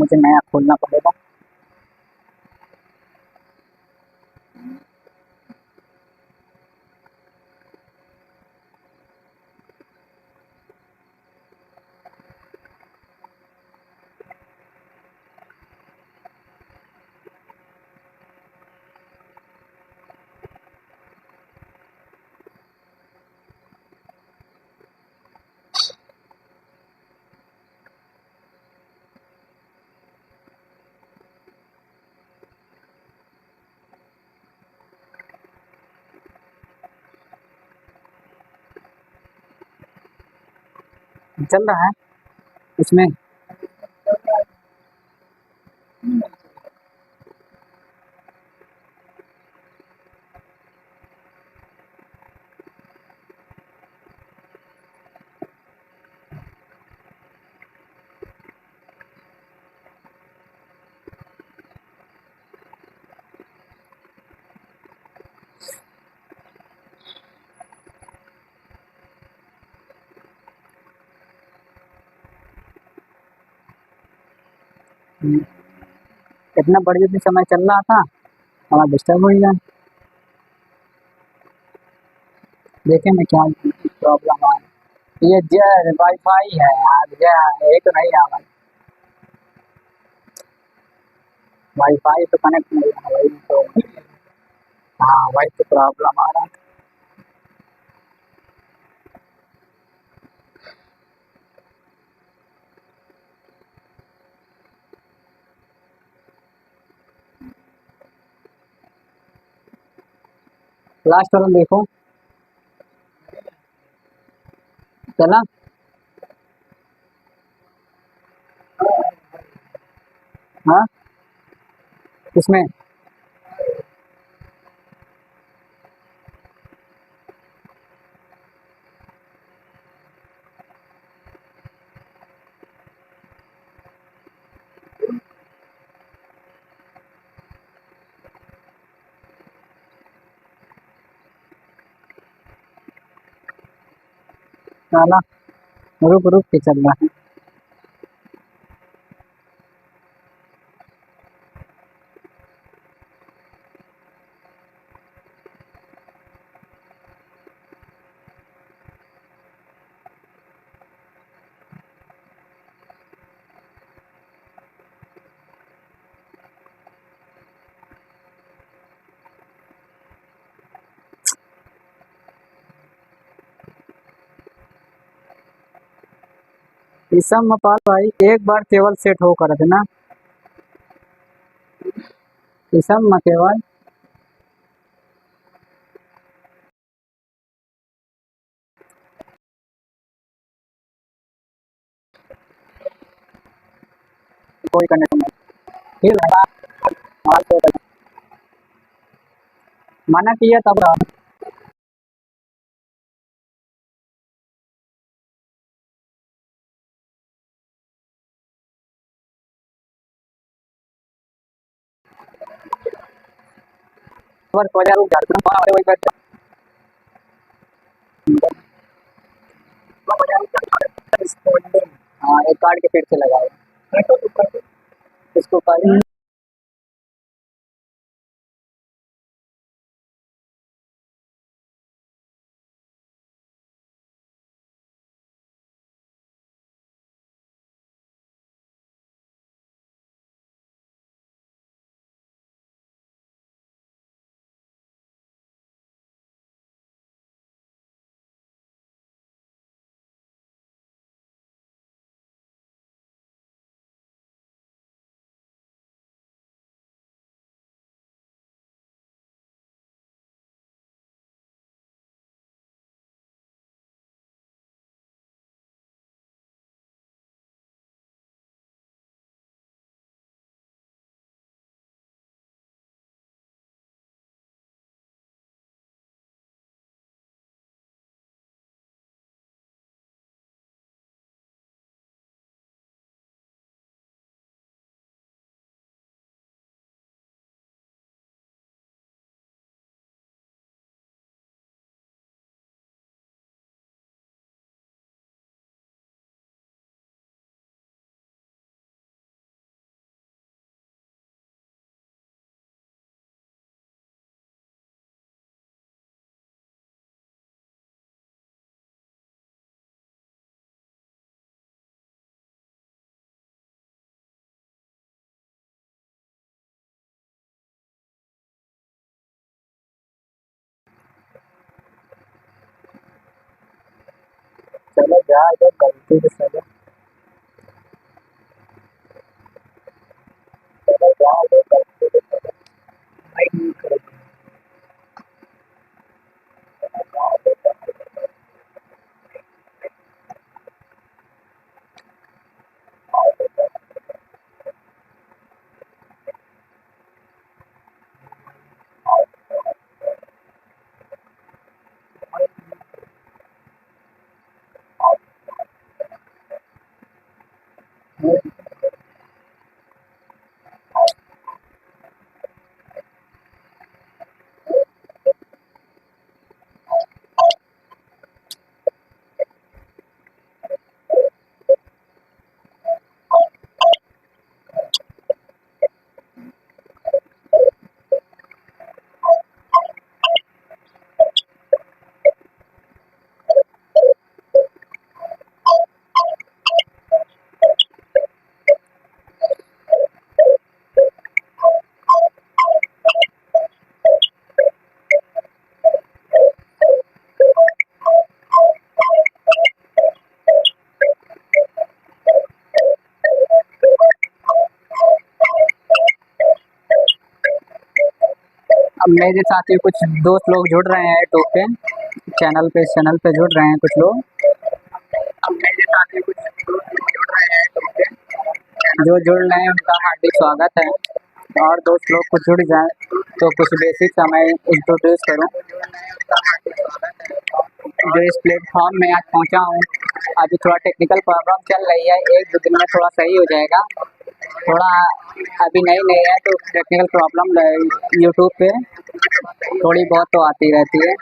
मुझे नया खोलना पड़ेगा। चल रहा है इसमें। इतना बढ़िया भी समय चल रहा था, हमारा डिस्टर्ब हो गया। देखे मैं क्या प्रॉब्लम आ। ये जय वाईफाई है यार, जय ये तो नहीं आ रहा। वाईफाई तो कनेक्ट नहीं है वही तो। हाँ वही तो प्रॉब्लम आ रहा है। लास्ट वाला देखो। चला। हाँ किसमें? चला रुक रुक के चल रहा है। ईसम मपाल भाई एक बार केवल सेट हो कर देना। ईसम में केवल कोई कनेक्ट नहीं। ठीक है। हाँ, तो मना किया तब वही बैठ। हाँ एक कार्ड के फिर से लगाओ इसको कार्ड। क्या है गलती से सजा क्या है गलती से सजा भाई नहीं करेगी अब मेरे साथ ही कुछ दोस्त लोग जुड़ रहे हैं यूट्यूब पे चैनल पे जुड़ रहे हैं कुछ लोग। अब मेरे साथ ही कुछ दोस्त लोग जुड़ रहे हैं यूट्यूब पे, जो जुड़ रहे हैं उनका हार्दिक स्वागत है। और दोस्त लोग कुछ जुड़ जाए तो कुछ बेसिक सा मैं इंट्रोड्यूस करूँ। जो इस प्लेटफॉर्म में आज पहुँचा हूँ, अभी थोड़ा टेक्निकल प्रॉब्लम चल रही है, 1-2 दिन में थोड़ा सही हो जाएगा। थोड़ा अभी नई है तो टेक्निकल प्रॉब्लम यूट्यूब पे थोड़ी बहुत तो आती रहती है।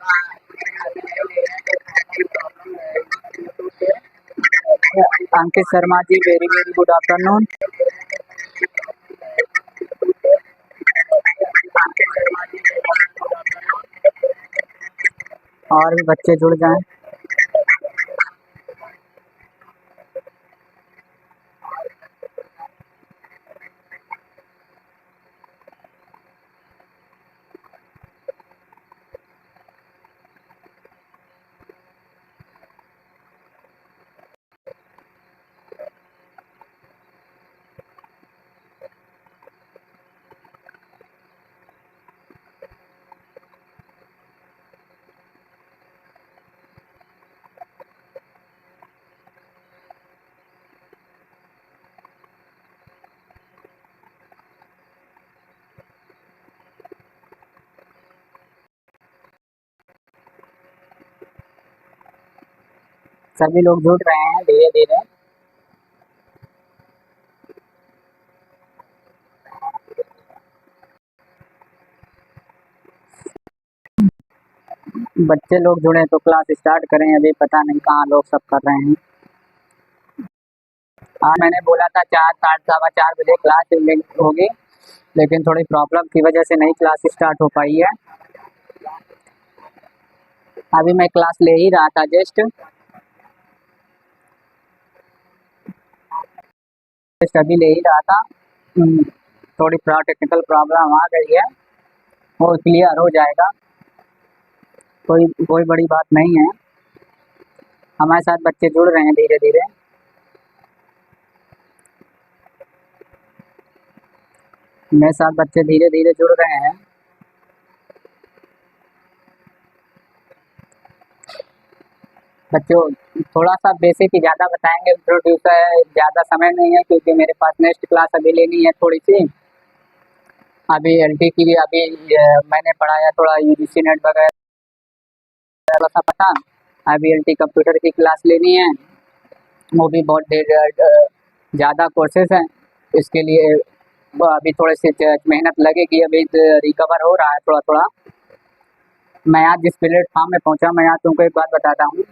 Ankit Sharma ji, very very good afternoon. और भी बच्चे जुड़ जाएं। सभी लोग जुड़ रहे हैं धीरे धीरे। बच्चे लोग जुड़े तो क्लास स्टार्ट करें, अभी पता नहीं कहाँ लोग सब कर रहे हैं। हाँ, मैंने बोला था 4, 4:15 बजे क्लास होगी, लेकिन थोड़ी प्रॉब्लम की वजह से नहीं क्लास स्टार्ट हो पाई है। अभी मैं क्लास ले ही रहा था जस्ट अभी ले ही रहा था। थोड़ी टेक्निकल प्रॉब्लम आ गई है, वो क्लियर हो जाएगा, कोई कोई बड़ी बात नहीं है। हमारे साथ बच्चे जुड़ रहे हैं धीरे धीरे। मेरे साथ बच्चे धीरे धीरे जुड़ रहे हैं। बच्चों थोड़ा सा बेसिक ही ज़्यादा बताएंगे, इंट्रोड्यूसर ज़्यादा समय नहीं है क्योंकि मेरे पास नेक्स्ट क्लास अभी लेनी है थोड़ी सी। अभी एलटी की भी अभी मैंने पढ़ाया थोड़ा यूजीसी नेट वगैरह थोड़ा सा पता। अभी एलटी कंप्यूटर की क्लास लेनी है, वो भी बहुत ज़्यादा कोर्सेज हैं, इसके लिए अभी थोड़ी सी मेहनत लगेगी। अभी रिकवर हो रहा है थोड़ा थोड़ा। मैं आज जिस प्लेटफॉर्म में पहुंचा, मैं आज तुमको एक बात बताता हूँ।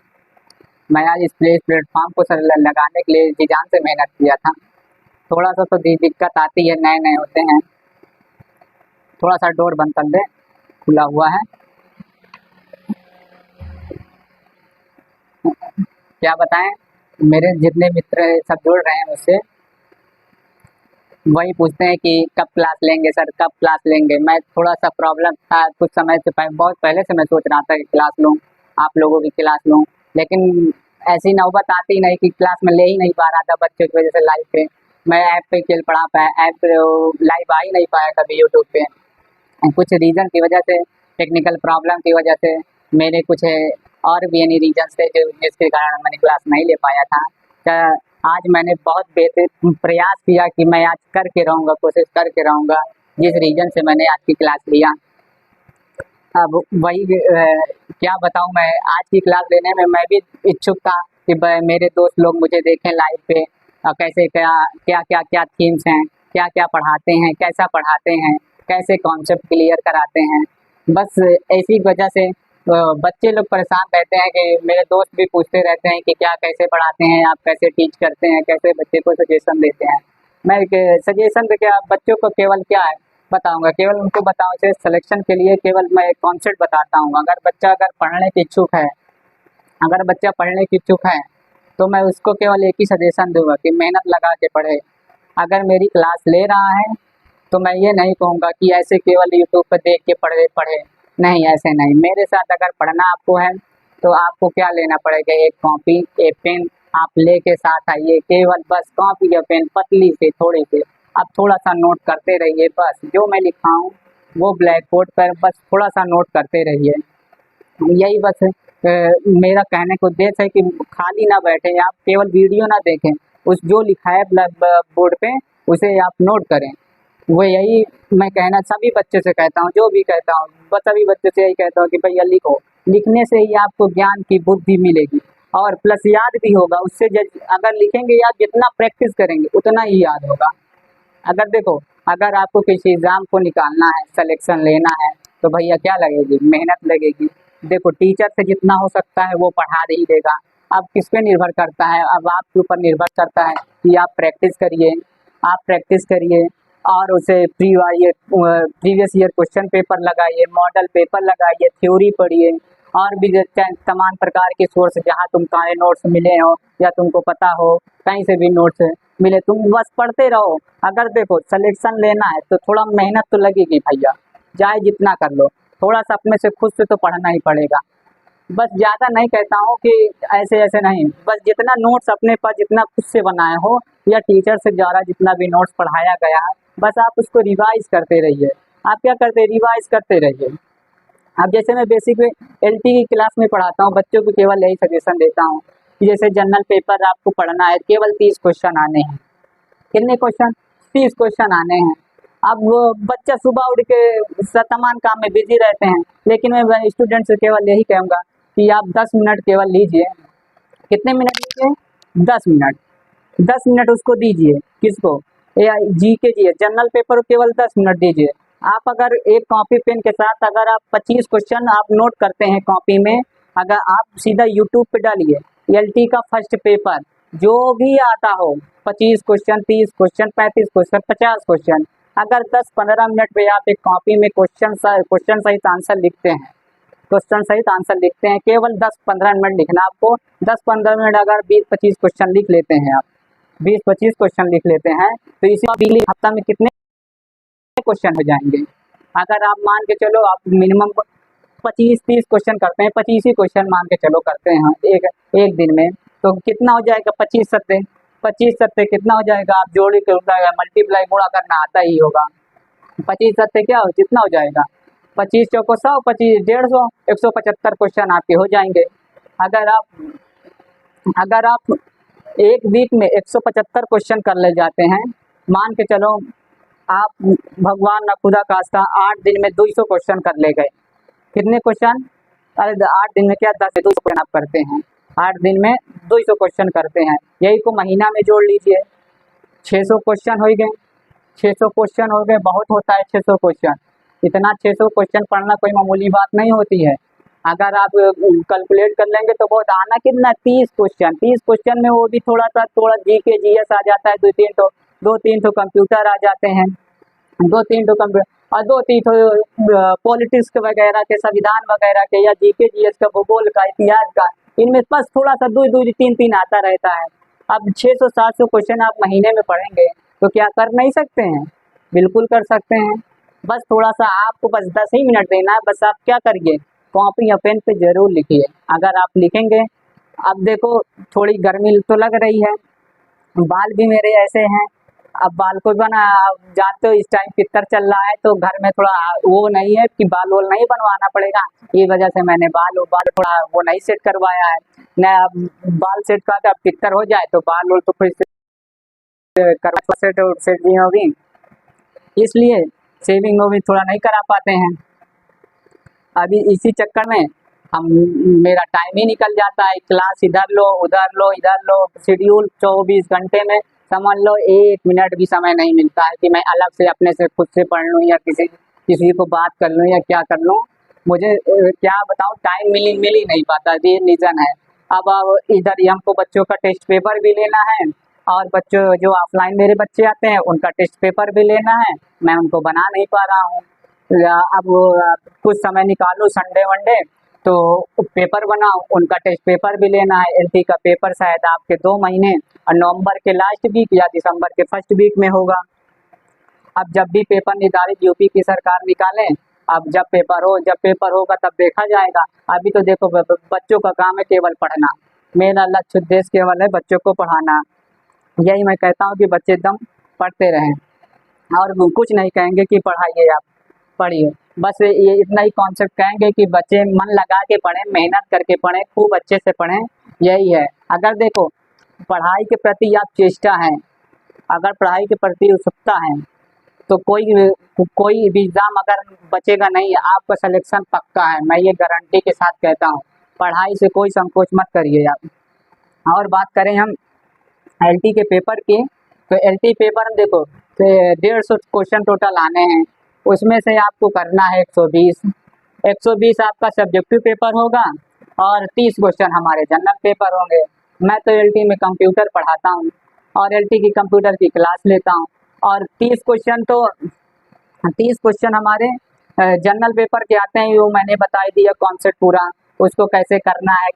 मैं आज इस प्लेटफॉर्म को लगाने के लिए जी जान से मेहनत किया था। थोड़ा सा तो दिक्कत आती है, नए नए होते हैं। थोड़ा सा डोर बंद कर दे, खुला हुआ है। क्या बताएं, मेरे जितने मित्र सब जुड़ रहे हैं मुझसे, वही पूछते हैं कि कब क्लास लेंगे सर, कब क्लास लेंगे। मैं थोड़ा सा प्रॉब्लम था कुछ समय से बहुत पहले से मैं सोच रहा था कि क्लास लूँ, आप लोगों की क्लास लूँ, लेकिन ऐसी नौबत आती नहीं कि क्लास में ले ही नहीं पा रहा था बच्चों की वजह से लाइव पे। मैं ऐप पे खेल पढ़ा पाया, ऐप लाइव आ ही नहीं पाया कभी यूट्यूब पे। कुछ रीज़न की वजह से, टेक्निकल प्रॉब्लम की वजह से, मेरे कुछ और भी यानी रीजन्स थे जो जिसके कारण मैंने क्लास नहीं ले पाया था। आज मैंने बहुत बेहतर प्रयास किया कि मैं आज करके रहूँगा, कोशिश करके रहूँगा, जिस रीज़न से मैंने आज की क्लास लिया। अब वही क्या बताऊँ, मैं आज की क्लास लेने में मैं भी इच्छुक था कि मेरे दोस्त लोग मुझे देखें लाइव पे, कैसे क्या थीम्स हैं, क्या क्या पढ़ाते हैं, कैसा पढ़ाते हैं, कैसे कॉन्सेप्ट क्लियर कराते हैं। बस ऐसी वजह से बच्चे लोग परेशान रहते हैं कि मेरे दोस्त भी पूछते रहते हैं कि क्या कैसे पढ़ाते हैं आप, कैसे टीच करते हैं, कैसे बच्चे को सजेशन देते हैं। मैं सजेशन दे के बच्चों को केवल क्या है बताऊंगा, केवल उनको बताऊँ से सिलेक्शन के लिए केवल मैं एक कॉन्सेप्ट बताता हूँ। अगर पढ़ने की इच्छुक है, अगर बच्चा पढ़ने की इच्छुक है तो मैं उसको केवल एक ही सजेशन दूंगा कि मेहनत लगा के पढ़े। अगर मेरी क्लास ले रहा है तो मैं ये नहीं कहूँगा कि ऐसे केवल यूट्यूब पर देख के पढ़े, नहीं ऐसे नहीं। मेरे साथ अगर पढ़ना आपको है तो आपको क्या लेना पड़ेगा, एक कॉपी एक पेन आप लेके साथ आइए, केवल बस कॉपी या पेन पतली से थोड़ी सी आप थोड़ा सा नोट करते रहिए। बस जो मैं लिखाऊँ वो ब्लैक बोर्ड पर बस थोड़ा सा नोट करते रहिए। यही बस मेरा कहने का उद्देश्य है कि खाली ना बैठे आप, केवल वीडियो ना देखें, उस जो लिखा है ब्लैक बोर्ड पे उसे आप नोट करें। वो यही मैं कहना सभी बच्चों से कहता हूँ, जो भी कहता हूँ बस सभी बच्चों से यही कहता हूँ कि भैया लिखो, लिखने से ही आपको ज्ञान की बुद्धि मिलेगी और प्लस याद भी होगा। उससे अगर लिखेंगे या जितना प्रैक्टिस करेंगे उतना ही याद होगा। अगर देखो, अगर आपको किसी एग्ज़ाम को निकालना है, सिलेक्शन लेना है तो भैया क्या लगेगी, मेहनत लगेगी। देखो टीचर से जितना हो सकता है वो पढ़ा ही देगा। अब किस पे निर्भर करता है, अब आपके ऊपर निर्भर करता है कि आप प्रैक्टिस करिए और उसे प्रीवियस ईयर क्वेश्चन पेपर लगाइए, मॉडल पेपर लगाइए, थ्योरी पढ़िए और भी तमाम प्रकार के सोर्स जहाँ तुम्हारे नोट्स मिले हो या तुमको पता हो कहीं से भी नोट्स मिले, तुम बस पढ़ते रहो। अगर देखो सिलेक्शन लेना है तो थोड़ा मेहनत तो लगेगी भैया, चाहे जितना कर लो, थोड़ा सा अपने से खुद से तो पढ़ना ही पड़ेगा। बस ज़्यादा नहीं कहता हूँ कि ऐसे नहीं, बस जितना नोट्स अपने पास जितना खुद से बनाए हो या टीचर से द्वारा जितना भी नोट्स पढ़ाया गया है बस आप उसको रिवाइज करते रहिए। आप क्या करते रिवाइज करते रहिए। अब जैसे मैं बेसिक एलटी की क्लास में पढ़ाता हूँ, बच्चों को केवल यही सजेशन देता हूँ कि जैसे जनरल पेपर आपको पढ़ना है, केवल 30 क्वेश्चन आने हैं। कितने क्वेश्चन? 30 क्वेश्चन आने हैं। अब वो बच्चा सुबह उठ के तमाम काम में बिजी रहते हैं, लेकिन मैं स्टूडेंट से केवल यही कहूँगा कि आप 10 मिनट केवल लीजिए। कितने मिनट लीजिए? 10 मिनट। 10 मिनट उसको दीजिए, किसको? या जी के जनरल पेपर को केवल 10 मिनट दीजिए। आप अगर एक कॉपी पेन के साथ अगर आप 25 क्वेश्चन आप नोट करते हैं कॉपी में, अगर आप सीधा यूट्यूब पे डालिए एलटी का फर्स्ट पेपर जो भी आता हो, 25 क्वेश्चन, 30 क्वेश्चन, 35 क्वेश्चन, 50 क्वेश्चन, अगर 10-15 मिनट में आप एक कॉपी में क्वेश्चन सहित आंसर लिखते हैं, क्वेश्चन सहित आंसर लिखते हैं, केवल 10-15 मिनट लिखना आपको। 10-15 मिनट अगर 20-25 क्वेश्चन लिख लेते हैं आप, 20-25 क्वेश्चन लिख लेते हैं तो इसी हफ्ता में कितने क्वेश्चन हो जाएंगे। अगर आप मान के चलो आप मिनिमम 25-30 क्वेश्चन करते हैं, 25 ही क्वेश्चन मान के चलो करते हैं एक दिन में, तो कितना हो जाएगा? 25 सत्ते कितना हो जाएगा? आप जोड़ी के मल्टीप्लाई गुणा करना आता ही होगा। 25 सत्ते क्या हो कितना हो जाएगा? 25 चौको 100, 25 150, 175 क्वेश्चन आपके हो जाएंगे। अगर आप एक वीक में 175 क्वेश्चन कर ले जाते हैं, मान के चलो आप भगवान न खुदा खास्ता 8 दिन में 200 क्वेश्चन कर ले गए। कितने क्वेश्चन? अरे 8 दिन में क्या 10 से 200 क्वेश्चन आप करते हैं, 8 दिन में 200 क्वेश्चन करते हैं। यही को महीना में जोड़ लीजिए, 600 क्वेश्चन हो गए। 600 क्वेश्चन हो गए, बहुत होता है 600 क्वेश्चन। इतना 600 क्वेश्चन पढ़ना कोई मामूली बात नहीं होती है। अगर आप कैलकुलेट कर लेंगे तो बहुत आना कितना 30 क्वेश्चन। 30 क्वेश्चन में वो भी थोड़ा जीके जीएस आ जाता है, 2-3 तो कंप्यूटर आ जाते हैं, 2-3 तो कंप्यूटर और 2-3 तो पॉलिटिक्स वगैरह के, संविधान वगैरह के या जीके जीएस का, भूगोल का, इतिहास का, इनमें बस थोड़ा सा 2-3 आता रहता है। अब 600-700 क्वेश्चन आप महीने में पढ़ेंगे तो क्या कर नहीं सकते हैं? बिल्कुल कर सकते हैं। बस थोड़ा सा आपको बस 10 ही मिनट देना है। बस आप क्या करिए, कॉपी या पेन पे जरूर लिखिए। अगर आप लिखेंगे अब देखो थोड़ी गर्मी तो लग रही है, बाल भी मेरे ऐसे हैं, अब बाल को बना, आप जानते हो इस टाइम पिक्चर चल रहा है तो घर में थोड़ा वो नहीं है कि बाल वोल नहीं बनवाना पड़ेगा, ये वजह से मैंने बाल थोड़ा वो नहीं सेट करवाया है। मैं अब बाल सेट करके अब पिक्चर हो जाए तो बाल वोल तो फिर से करवा सेट सेट भी होगी, इसलिए सेविंग वो भी थोड़ा नहीं करा पाते हैं। अभी इसी चक्कर में हम मेरा टाइम ही निकल जाता है, क्लास इधर लो उधर लो इधर लो, शेड्यूल 24 घंटे में समझ लो 1 मिनट भी समय नहीं मिलता है कि मैं अलग से अपने से खुद से पढ़ लूँ या किसी को बात कर लूँ या क्या कर लूँ। मुझे क्या बताऊँ, टाइम मिल ही नहीं पाता, ये रीज़न है। अब इधर ही हमको बच्चों का टेस्ट पेपर भी लेना है, और बच्चों जो ऑफलाइन मेरे बच्चे आते हैं उनका टेस्ट पेपर भी लेना है, मैं उनको बना नहीं पा रहा हूँ। अब कुछ समय निकालो संडे वनडे तो पेपर बनाओ, उनका टेस्ट पेपर भी लेना है। एलटी का पेपर शायद आपके 2 महीने और नवंबर के लास्ट वीक या दिसंबर के फर्स्ट वीक में होगा। अब जब भी पेपर निर्धारित यूपी की सरकार निकाले, अब जब पेपर होगा तब देखा जाएगा। अभी तो देखो बच्चों का काम है केवल पढ़ना, मेरा लक्ष्य उद्देश्य केवल है बच्चों को पढ़ाना। यही मैं कहता हूँ कि बच्चे एकदम पढ़ते रहें, और वो कुछ नहीं कहेंगे कि पढ़ाइए आप पढ़िए, बस ये इतना ही कॉन्सेप्ट कहेंगे कि बच्चे मन लगा के पढ़ें, मेहनत करके पढ़ें, खूब अच्छे से पढ़ें, यही है। अगर देखो पढ़ाई के प्रति आप चेष्टा है, अगर पढ़ाई के प्रति उत्सुकता है तो कोई भी एग्जाम अगर बचेगा नहीं, आपका सिलेक्शन पक्का है, मैं ये गारंटी के साथ कहता हूँ। पढ़ाई से कोई संकोच मत करिए आप। और बात करें हम एलटी के पेपर की, तो एलटी पेपर में देखो 150 क्वेश्चन टोटल आने हैं, उसमें से आपको करना है 120 आपका सब्जेक्टिव पेपर होगा और 30 क्वेश्चन हमारे जनरल पेपर होंगे। मैं तो एलटी में कंप्यूटर पढ़ाता हूँ और एलटी की कंप्यूटर की क्लास लेता हूँ, और 30 क्वेश्चन हमारे जनरल पेपर के आते हैं, वो मैंने बता दिया कॉन्सेप्ट पूरा, उसको कैसे करना है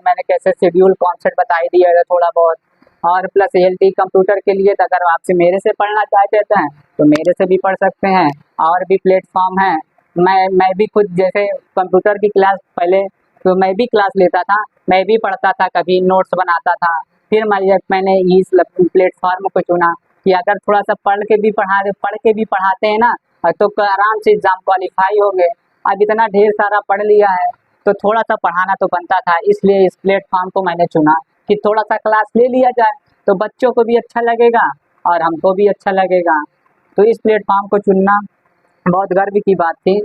मैंने कैसे शेड्यूल कॉन्सेप्ट बता दिया है थोड़ा बहुत। और प्लस एलटी कंप्यूटर के लिए अगर आपसे मेरे से पढ़ना चाहते हैं तो मेरे से भी पढ़ सकते हैं, और भी प्लेटफॉर्म है। मैं भी खुद जैसे कंप्यूटर की क्लास पहले तो मैं भी क्लास लेता था, मैं भी पढ़ता था, कभी नोट्स बनाता था, फिर मैंने इस प्लेटफॉर्म को चुना कि अगर थोड़ा सा पढ़ के भी पढ़ाते हैं ना तो आराम से एग्जाम क्वालिफाई हो गए। अब इतना ढेर सारा पढ़ लिया है तो थोड़ा सा पढ़ाना तो बनता था, इसलिए इस प्लेटफॉर्म को मैंने चुना कि थोड़ा सा क्लास ले लिया जाए तो बच्चों को भी अच्छा लगेगा और हमको भी अच्छा लगेगा। तो इस प्लेटफॉर्म को चुनना बहुत गर्व की बात थी।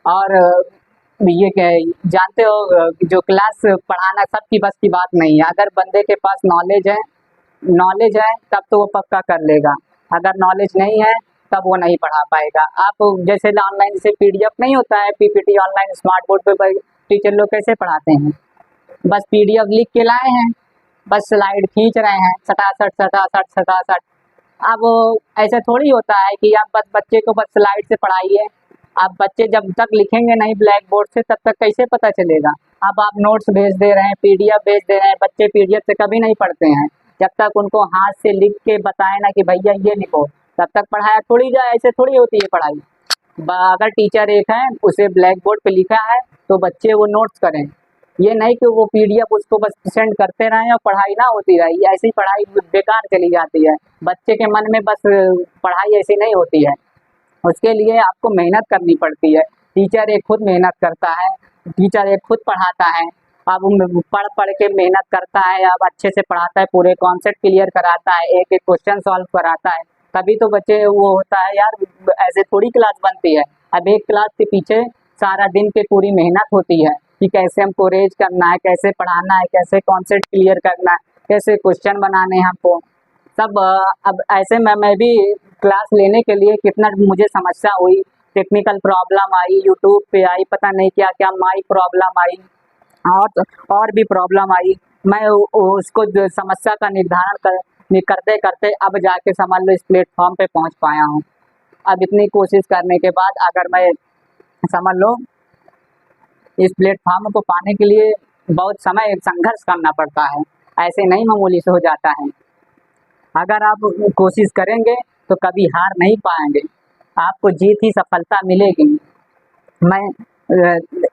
और ये जानते हो जो क्लास पढ़ाना सबकी बस की बात नहीं है, अगर बंदे के पास नॉलेज है तब तो वो पक्का कर लेगा, अगर नॉलेज नहीं है तब वो नहीं पढ़ा पाएगा। आप जैसे ऑनलाइन से पीडीएफ नहीं होता है, पीपीटी ऑनलाइन स्मार्ट बोर्ड पे टीचर लोग कैसे पढ़ाते हैं, बस पीडीएफ लिख के लाए हैं, बस स्लाइड खींच रहे हैं सटासट। अब ऐसा थोड़ी होता है कि आप बस बच्चे को बस स्लाइड से पढ़ाइए, आप बच्चे जब तक लिखेंगे नहीं ब्लैक बोर्ड से तब तक कैसे पता चलेगा। अब आप नोट्स भेज दे रहे हैं, पीडीएफ भेज दे रहे हैं, बच्चे पीडीएफ से कभी नहीं पढ़ते हैं, जब तक उनको हाथ से लिख के बताए ना कि भैया ये लिखो तब तक पढ़ाया थोड़ी जाए, ऐसे थोड़ी होती है पढ़ाई। अगर टीचर एक है उसे ब्लैक बोर्ड पे लिखा है तो बच्चे वो नोट्स करें, ये नहीं कि वो पीडीएफ उसको बस सेंड करते रहें और पढ़ाई ना होती रही, ऐसी पढ़ाई बेकार चली जाती है। बच्चे के मन में बस पढ़ाई ऐसी नहीं होती है, उसके लिए आपको मेहनत करनी पड़ती है। टीचर एक खुद मेहनत करता है, टीचर एक खुद पढ़ाता है, अब पढ़ के मेहनत करता है, अब अच्छे से पढ़ाता है, पूरे कॉन्सेप्ट क्लियर कराता है, एक एक क्वेश्चन सॉल्व कराता है, तभी तो बच्चे वो होता है यार, ऐसे थोड़ी क्लास बनती है। अब एक क्लास के पीछे सारा दिन की पूरी मेहनत होती है कि कैसे हमको रेज करना है, कैसे पढ़ाना है, कैसे कॉन्सेप्ट क्लियर करना है, कैसे क्वेश्चन बनाने हैं हमको सब। अब ऐसे में मैं भी क्लास लेने के लिए कितना मुझे समस्या हुई, टेक्निकल प्रॉब्लम आई, यूट्यूब पे आई, पता नहीं क्या क्या माइक प्रॉब्लम आई, और भी प्रॉब्लम आई। मैं उसको समस्या का निर्धारण करते करते अब जाके समझ लो इस प्लेटफॉर्म पे पहुंच पाया हूँ। अब इतनी कोशिश करने के बाद अगर मैं समझ लो इस प्लेटफॉर्म को पाने के लिए बहुत समय संघर्ष करना पड़ता है, ऐसे नहीं मामूली से हो जाता है। अगर आप कोशिश करेंगे तो कभी हार नहीं पाएंगे, आपको जीत ही सफलता मिलेगी। मैं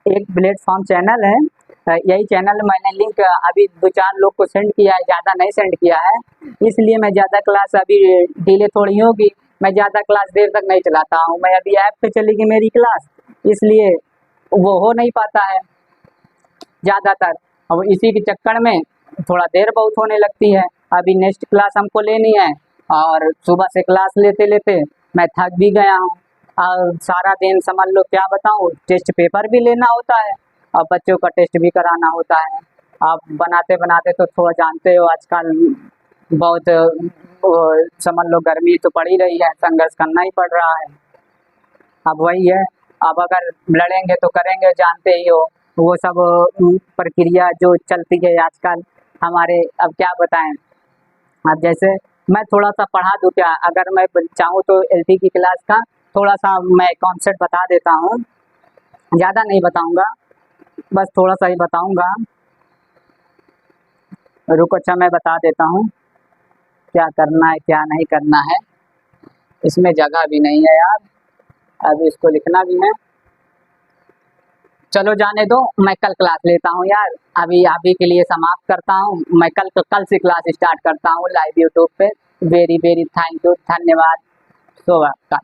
एक प्लेटफॉर्म चैनल है यही चैनल मैंने लिंक अभी 2-4 लोग को सेंड किया है, ज़्यादा नहीं सेंड किया है, इसलिए मैं ज़्यादा क्लास अभी डिले थोड़ी होगी, मैं ज़्यादा क्लास देर तक नहीं चलाता हूँ। मैं अभी ऐप पे चलेगी मेरी क्लास, इसलिए वो हो नहीं पाता है ज़्यादातर। अब इसी के चक्कर में थोड़ा देर बहुत होने लगती है। अभी नेक्स्ट क्लास हमको लेनी है और सुबह से क्लास लेते लेते मैं थक भी गया हूँ। और सारा दिन समझ लो क्या बताऊँ, टेस्ट पेपर भी लेना होता है और बच्चों का टेस्ट भी कराना होता है। आप बनाते बनाते तो थोड़ा जानते हो आजकल बहुत समझ लो गर्मी तो पड़ ही रही है, संघर्ष करना ही पड़ रहा है। अब वही है, अब अगर लड़ेंगे तो करेंगे, जानते ही हो वो सब प्रक्रिया जो चलती है आजकल हमारे। अब क्या बताएं, अब जैसे मैं थोड़ा सा पढ़ा दूँ क्या, अगर मैं चाहूँ तो एलटी की क्लास का थोड़ा सा मैं कॉन्सेप्ट बता देता हूँ, ज़्यादा नहीं बताऊँगा, बस थोड़ा सा ही बताऊँगा। रुको अच्छा मैं बता देता हूँ क्या करना है क्या नहीं करना है। इसमें जगह भी नहीं है यार, अब इसको लिखना भी है। चलो जाने दो, मैं कल क्लास लेता हूँ यार, अभी अभी के लिए समाप्त करता हूँ। मैं कल से क्लास स्टार्ट करता हूँ लाइव यूट्यूब पे। वेरी वेरी थैंक यू, धन्यवाद। शुभ का